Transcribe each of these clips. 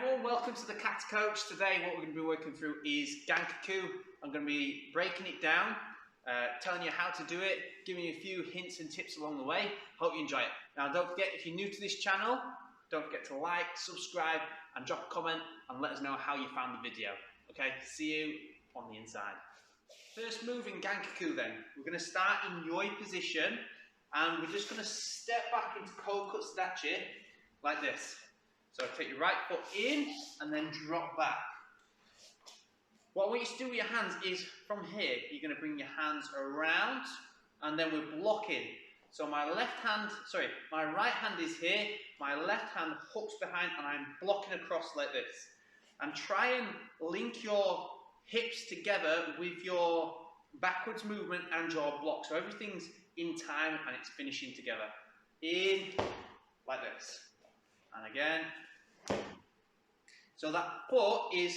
everyone, welcome to the Kata Coach. Today what we're going to be working through is Gankaku. I'm going to be breaking it down, telling you how to do it, giving you a few hints and tips along the way. Hope you enjoy it. Now don't forget, if you're new to this channel, don't forget to like, subscribe and drop a comment and let us know how you found the video. Okay, see you on the inside. First move in Gankaku then, we're going to start in Yoi position and we're just going to step back into Kokutsudachi like this. So take your right foot in and then drop back. What I want you to do with your hands is from here, you're going to bring your hands around and then we're blocking. So my right hand is here, my left hand hooks behind and I'm blocking across like this. And try and link your hips together with your backwards movement and your block. So everything's in time and it's finishing together. In, like this. And again. So that foot is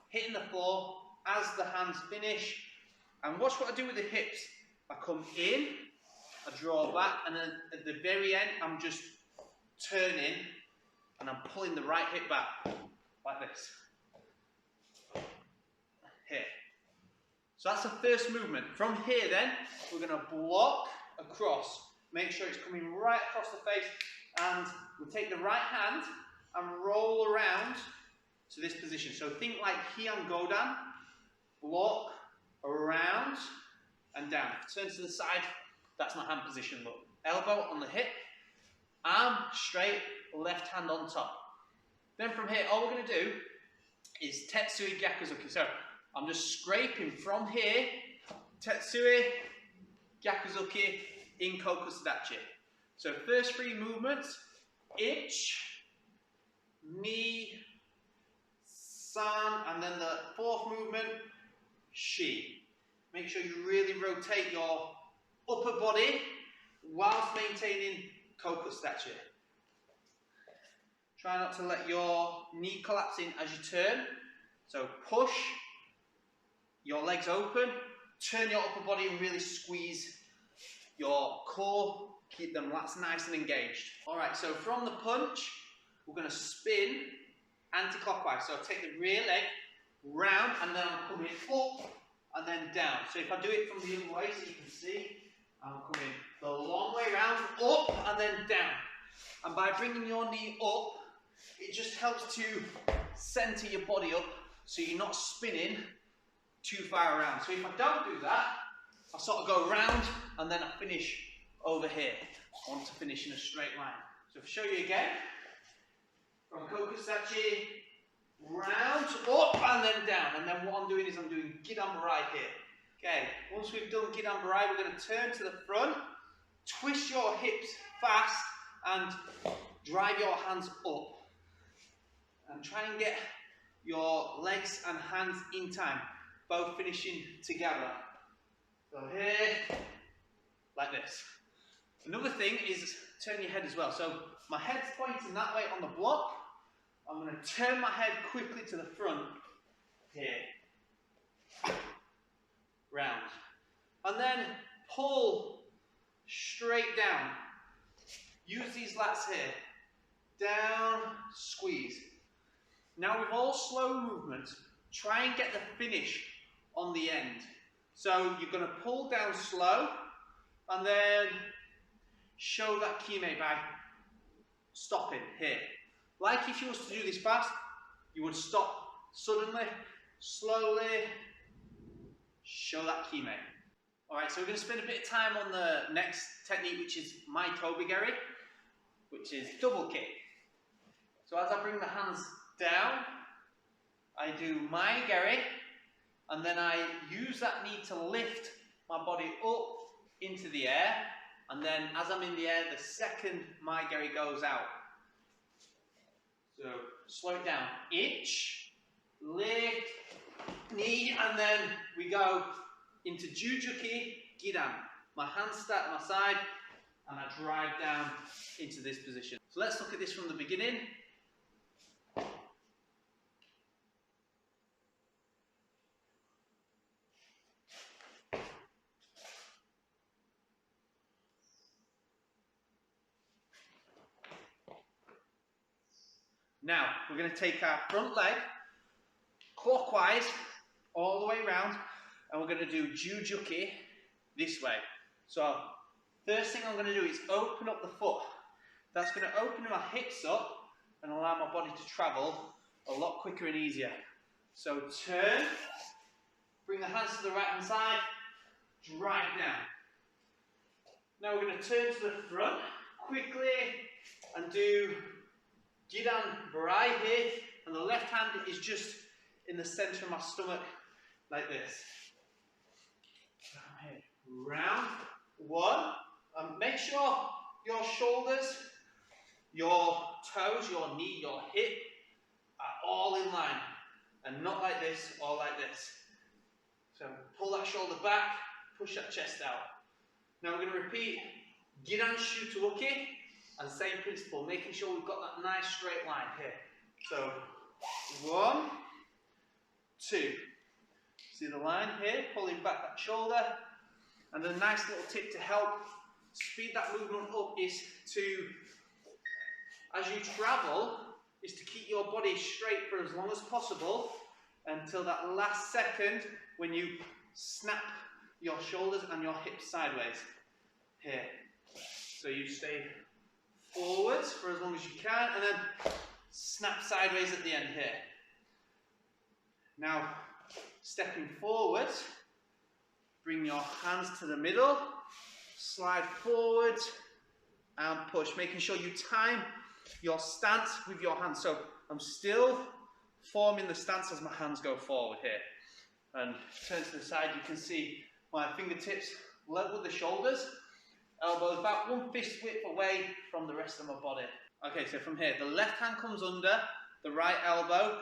hitting the floor as the hands finish. And watch what I do with the hips. I come in, I draw back, and then at the very end, I'm just turning and I'm pulling the right hip back, like this. Here. So that's the first movement. From here then, we're going to block across. Make sure it's coming right across the face. And we'll take the right hand and roll around to this position. So think like Heian Godan, block, around, and down. Turn to the side, that's my hand position. Look, elbow on the hip, arm straight, left hand on top. Then from here, all we're going to do is tetsui gyakuzuki. So I'm just scraping from here, tetsui gyakuzuki in Kokutsudachi. So first three movements, ich, ni, san, and then the fourth movement, shi. Make sure you really rotate your upper body whilst maintaining Kokutsudachi. Try not to let your knee collapse in as you turn. So push your legs open, turn your upper body and really squeeze your core. Keep them lats nice and engaged. Alright, so from the punch, we're going to spin anti-clockwise. So take the rear leg round and then I'm coming up and then down. So if I do it from the other way so you can see, I'm coming the long way round, up and then down. And by bringing your knee up, it just helps to center your body up so you're not spinning too far around. So if I don't do that, I sort of go round and then I finish over here. I want to finish in a straight line. So if I show you again, from Kokutsudachi, round, up and then down. And then what I'm doing is I'm doing gedan barai here. Okay, once we've done gedan barai, we're going to turn to the front, twist your hips fast and drive your hands up. And try and get your legs and hands in time, both finishing together. So here, like this. Another thing is turn your head as well. So my head's pointing that way on the block. I'm going to turn my head quickly to the front. Here. Round. And then pull straight down. Use these lats here. Down, squeeze. Now with all slow movements, try and get the finish on the end. So you're going to pull down slow and then show that kime by stopping here. Like if you was to do this fast, you would stop suddenly, slowly, show that kime. Alright, so we're going to spend a bit of time on the next technique, which is my tobi geri, which is double kick. So as I bring the hands down, I do my geri, and then I use that knee to lift my body up into the air, and then as I'm in the air, the second my geri goes out. So slow it down. Ich, lift, knee, and then we go into Jujuke, gedan. My hands start at my side, and I drive down into this position. So let's look at this from the beginning. Now, we're going to take our front leg clockwise all the way around, and we're going to do Jujuke this way. So, first thing I'm going to do is open up the foot. That's going to open my hips up and allow my body to travel a lot quicker and easier. So, turn, bring the hands to the right hand side, drive down. Now we're going to turn to the front quickly and do gedan barai here, and the left hand is just in the center of my stomach, like this. Round, one, and make sure your shoulders, your toes, your knee, your hip are all in line, and not like this or like this. So pull that shoulder back, push that chest out. Now we're going to repeat gedan Shotokan, and same principle, making sure we've got that nice straight line here. So, 1, 2. See the line here, pulling back that shoulder. And a nice little tip to help speed that movement up is to, as you travel, is to keep your body straight for as long as possible until that last second when you snap your shoulders and your hips sideways. Here. So you stay forwards for as long as you can, and then snap sideways at the end here. Now, stepping forwards, bring your hands to the middle, slide forward, and push, making sure you time your stance with your hands. So I'm still forming the stance as my hands go forward here. And turn to the side, you can see my fingertips level with the shoulders. Elbows about 1 fist width away from the rest of my body. Okay, so from here, the left hand comes under the right elbow.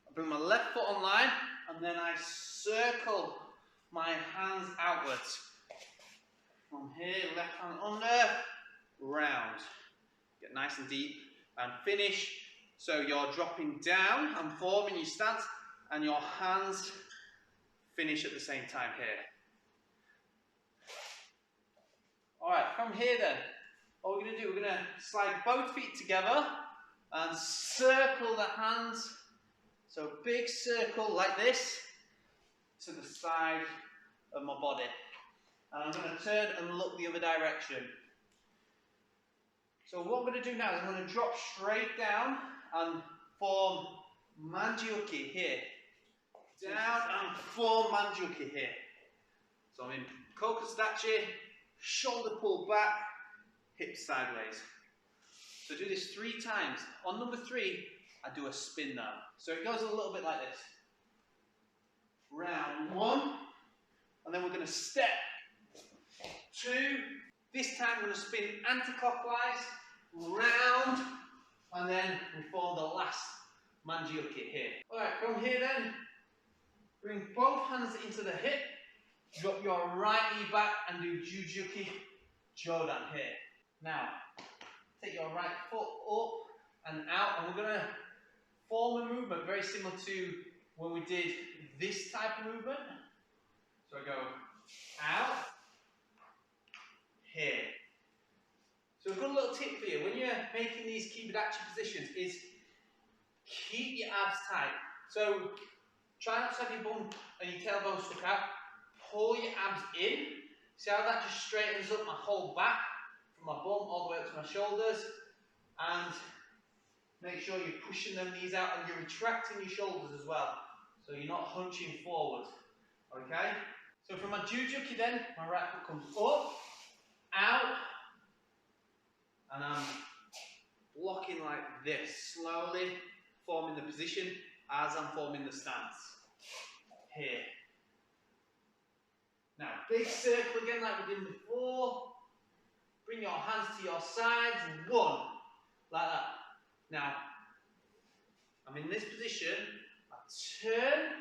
I bring my left foot on line, and then I circle my hands outwards. From here, left hand under, round. Get nice and deep, and finish. So you're dropping down and forming your stance, and your hands finish at the same time here. Alright, from here then, what we're going to do, we're going to slide both feet together and circle the hands. So big circle like this to the side of my body. And I'm going to turn and look the other direction. So what I'm going to do now is I'm going to drop straight down and form Manjuke here. Down and form Manjuke here. So I'm in Kokostachi. Shoulder pull back, hips sideways. So do this 3 times. On number 3, I do a spin now. So it goes a little bit like this. Round 1, and then we're going to step 2. This time we're going to spin anti-clockwise, round, and then we form the last Manjuke here. Alright, from here then, bring both hands into the hip. Drop your right knee back and do Jujuke Jodan here. Now, take your right foot up and out, and we're going to form a movement very similar to when we did this type of movement. So I go out, here. So a good little tip for you, when you're making these Kibadachi positions, is keep your abs tight. So try not to have your bum and your tailbone stuck out. Pull your abs in. See how that just straightens up my whole back from my bum all the way up to my shoulders. And make sure you're pushing them knees out and you're retracting your shoulders as well. So you're not hunching forward. Okay? So from my Jujuke then, my right foot comes up, out, and I'm blocking like this, slowly forming the position as I'm forming the stance. Here. Now, big circle again like we did before. Bring your hands to your sides. 1. Like that. Now, I'm in this position. I turn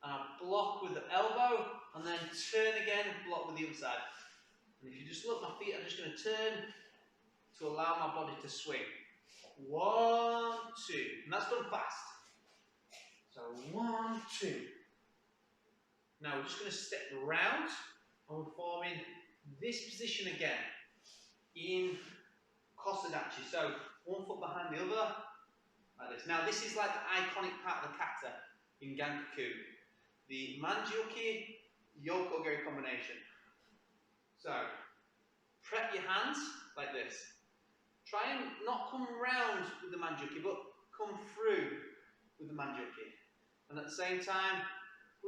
and I block with the elbow, and then turn again and block with the other side. And if you just look, my feet are just going to turn to allow my body to swing. 1, 2. And that's done fast. So 1, 2. Now we're just going to step round, and we're forming this position again in Kosadachi. So 1 foot behind the other, like this. Now this is like the iconic part of the kata in Gankaku, the Manjuke Yoko geri combination. So prep your hands like this. Try and not come round with the Manjuke, but come through with the Manjuke. And at the same time,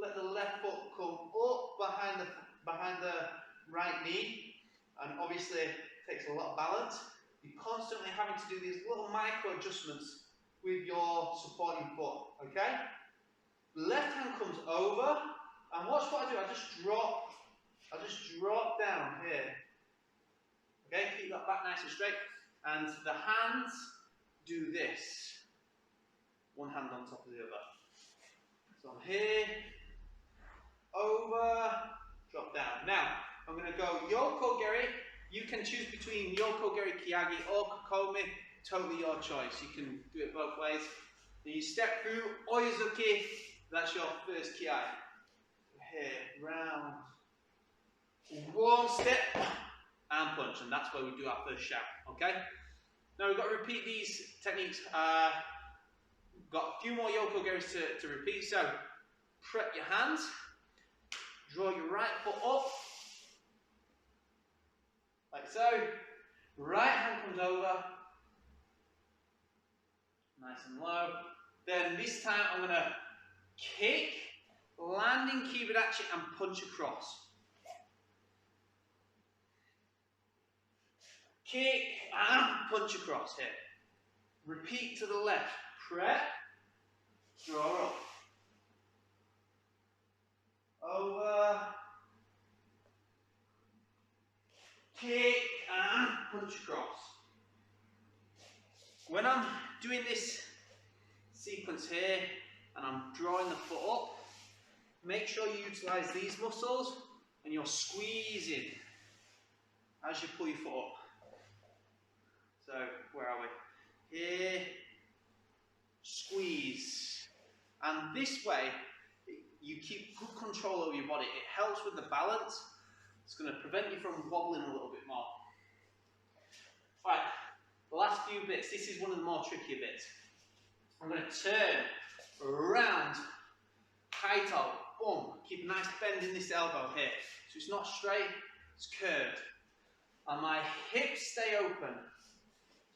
let the left foot come up behind the right knee. And obviously it takes a lot of balance. You're constantly having to do these little micro adjustments with your supporting foot, okay? The left hand comes over, and watch what I do. I just drop down here. Okay, keep that back nice and straight. And the hands do this. One hand on top of the other. So I'm here, over, drop down. Now, I'm going to go Yoko geri. You can choose between Yoko geri kiai or kokomi, totally your choice. You can do it both ways. Then you step through Oizuki, that's your first kiai. Here, round. One step and punch, and that's where we do our first shout. Okay? Now we've got to repeat these techniques. Got a few more Yoko geris to repeat. So prep your hands, draw your right foot up, like so. Right hand comes over, nice and low. Then this time I'm going to kick, landing kibidachi and punch across. Kick and punch across here. Repeat to the left. Prep, draw up. Over. Kick and punch across. When I'm doing this sequence here and I'm drawing the foot up, make sure you utilize these muscles and you're squeezing as you pull your foot up. So, where are we? Here, squeeze. And this way, you keep good control over your body. It helps with the balance. It's going to prevent you from wobbling a little bit more. Right, the last few bits. This is one of the more trickier bits. I'm going to turn around, kaito, boom. Keep a nice bend in this elbow here. So it's not straight, it's curved. And my hips stay open.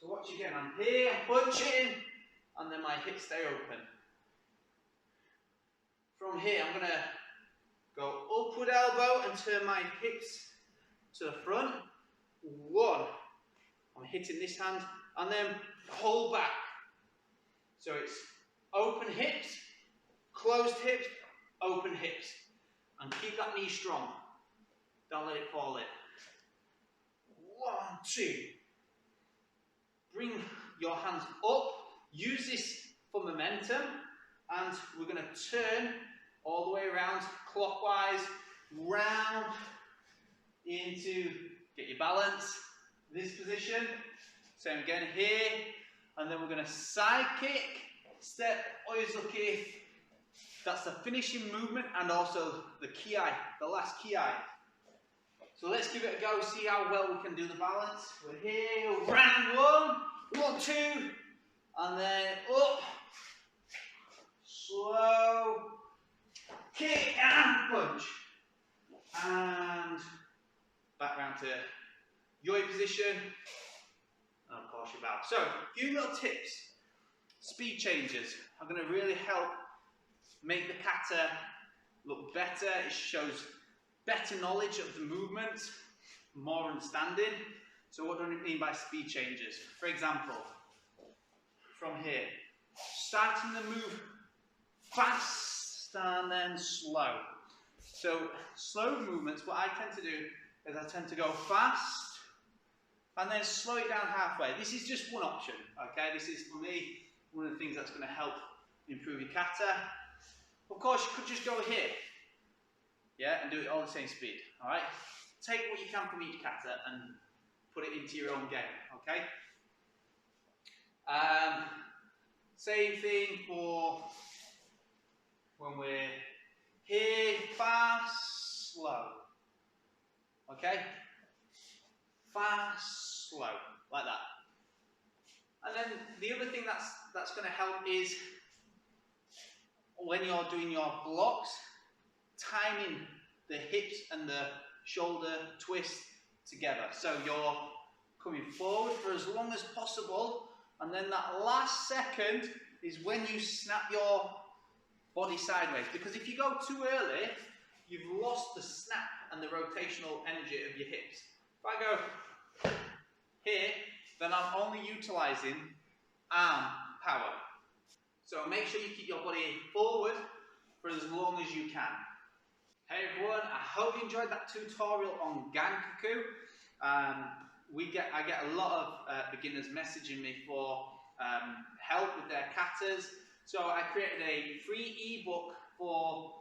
So watch again, I'm here, I'm punching, and then my hips stay open. From here, I'm going to go upward elbow and turn my hips to the front. One. I'm hitting this hand, and then pull back. So it's open hips, closed hips, open hips. And keep that knee strong. Don't let it fall in. 1, 2. Bring your hands up, use this for momentum, and we're going to turn all the way around, clockwise, round, into, get your balance, this position, same again here, and then we're going to side kick, step, oizuki, that's the finishing movement, and also the kiai, the last kiai. So let's give it a go, see how well we can do the balance. We're here, round 1, 1, 2, and then up, slow, kick and punch, and back round to yoi position, and of course your bow. So, a few little tips, speed changes are going to really help make the kata look better. It shows better knowledge of the movement, more understanding. So what do I mean by speed changes? For example, from here, starting the move fast and then slow. So slow movements, what I tend to do is I tend to go fast and then slow it down halfway. This is just one option, okay? This is, for me, one of the things that's going to help improve your kata. Of course, you could just go here, yeah, and do it all the same speed, all right? Take what you can from each kata and put it into your own game, okay? Same thing for when we're here, fast, slow, okay? Fast, slow, like that. And then the other thing that's going to help is when you're doing your blocks, timing the hips and the shoulder twist together. So you're coming forward for as long as possible, and then that last second is when you snap your body sideways. Because if you go too early, you've lost the snap and the rotational energy of your hips. If I go here, then I'm only utilising arm power. So make sure you keep your body forward for as long as you can. Hey everyone, I hope you enjoyed that tutorial on Gankaku. I get a lot of beginners messaging me for help with their katas. So I created a free ebook for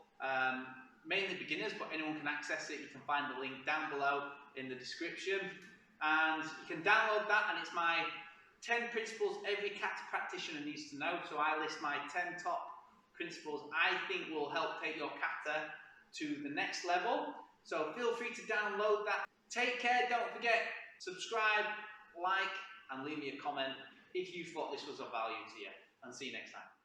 mainly beginners, but anyone can access it. You can find the link down below in the description. And you can download that, and it's my 10 principles every kata practitioner needs to know. So I list my 10 top principles I think will help take your kata to the next level. So feel free to download that. Take care, don't forget, subscribe, like, and leave me a comment if you thought this was of value to you. And see you next time.